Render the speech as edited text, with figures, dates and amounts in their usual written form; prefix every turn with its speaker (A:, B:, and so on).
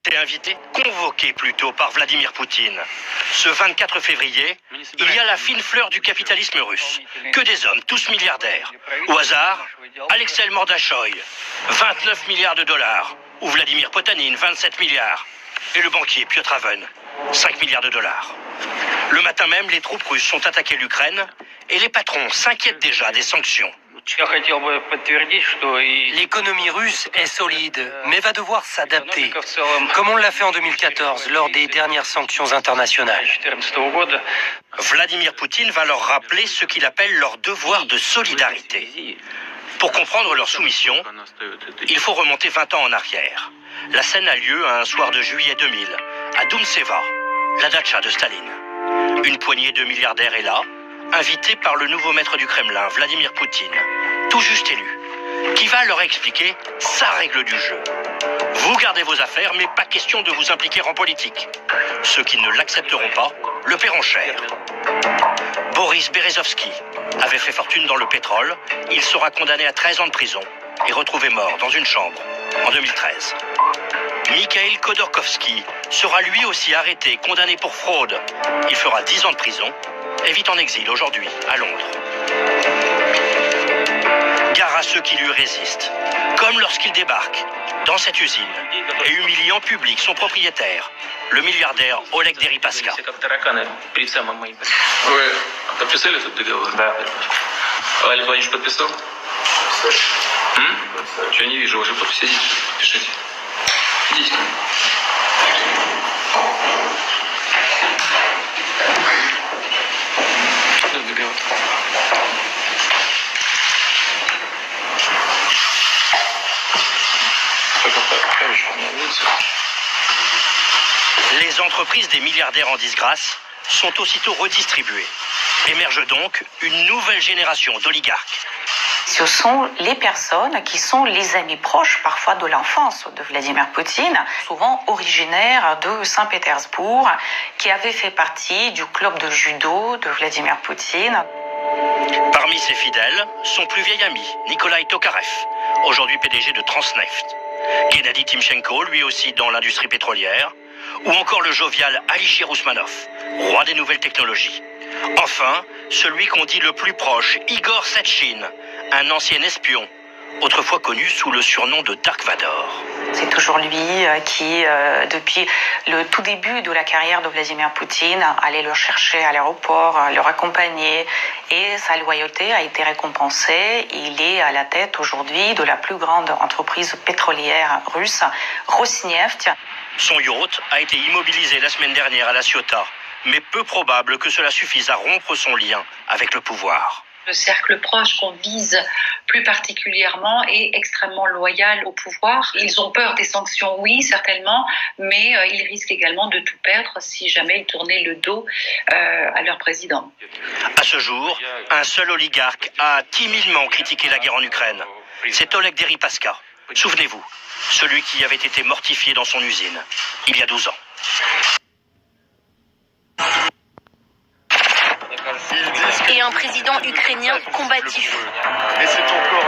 A: été invité, convoqué plutôt par Vladimir Poutine. Ce 24 février, il y a la fine fleur du capitalisme russe. Que des hommes, tous milliardaires. Au hasard, Alexei Mordachov, 29 milliards de dollars. Ou Vladimir Potanin, 27 milliards. Et le banquier Piotr Aven, 5 milliards de dollars. Le matin même, les troupes russes sont attaquées l'Ukraine et les patrons s'inquiètent déjà des sanctions.
B: L'économie russe est solide, mais va devoir s'adapter, comme on l'a fait en 2014 lors des dernières sanctions internationales.
A: Vladimir Poutine va leur rappeler ce qu'il appelle leur devoir de solidarité. Pour comprendre leur soumission, il faut remonter 20 ans en arrière. La scène a lieu un soir de juillet 2000, à Doumtseva, la datcha de Staline. Une poignée de milliardaires est là, invités par le nouveau maître du Kremlin, Vladimir Poutine, tout juste élu, qui va leur expliquer sa règle du jeu. Vous gardez vos affaires, mais pas question de vous impliquer en politique. Ceux qui ne l'accepteront pas le paieront cher. Boris Berezovsky avait fait fortune dans le pétrole. Il sera condamné à 13 ans de prison et retrouvé mort dans une chambre en 2013. Mikhail Khodorkovsky sera lui aussi arrêté, condamné pour fraude. Il fera 10 ans de prison et vit en exil aujourd'hui à Londres. Gare à ceux qui lui résistent, comme lorsqu'il débarque dans cette usine et humilie en public son propriétaire, le milliardaire Oleg Deripaska.
C: Вы подписали этот договор? Да. Олег Владимирович подписал? Я не вижу вашей подписи. Идите, пишите. Идите. Договор.
A: Les entreprises des milliardaires en disgrâce sont aussitôt redistribuées. Émerge donc une nouvelle génération d'oligarques.
D: Ce sont les personnes qui sont les amis proches, parfois de l'enfance de Vladimir Poutine, souvent originaires de Saint-Pétersbourg, qui avaient fait partie du club de judo de Vladimir Poutine.
A: Parmi ses fidèles, son plus vieil ami, Nikolai Tokarev, aujourd'hui PDG de Transneft. Gennady Timchenko, lui aussi dans l'industrie pétrolière. Ou encore le jovial Alisher Ousmanov, roi des nouvelles technologies. Enfin, celui qu'on dit le plus proche, Igor Sechin, un ancien espion, autrefois connu sous le surnom de Dark Vador.
D: C'est toujours lui qui, depuis le tout début de la carrière de Vladimir Poutine, allait le chercher à l'aéroport, le raccompagner, et sa loyauté a été récompensée. Il est à la tête aujourd'hui de la plus grande entreprise pétrolière russe, Rosneft.
A: Son yacht a été immobilisé la semaine dernière à La Ciotat, mais peu probable que cela suffise à rompre son lien avec le pouvoir.
E: Le cercle proche qu'on vise plus particulièrement est extrêmement loyal au pouvoir. Ils ont peur des sanctions, oui, certainement, mais ils risquent également de tout perdre si jamais ils tournaient le dos à leur président.
A: À ce jour, un seul oligarque a timidement critiqué la guerre en Ukraine. C'est Oleg Deripaska. Souvenez-vous, celui qui avait été mortifié dans son usine, il y a 12 ans.
F: Et un président ukrainien combatif.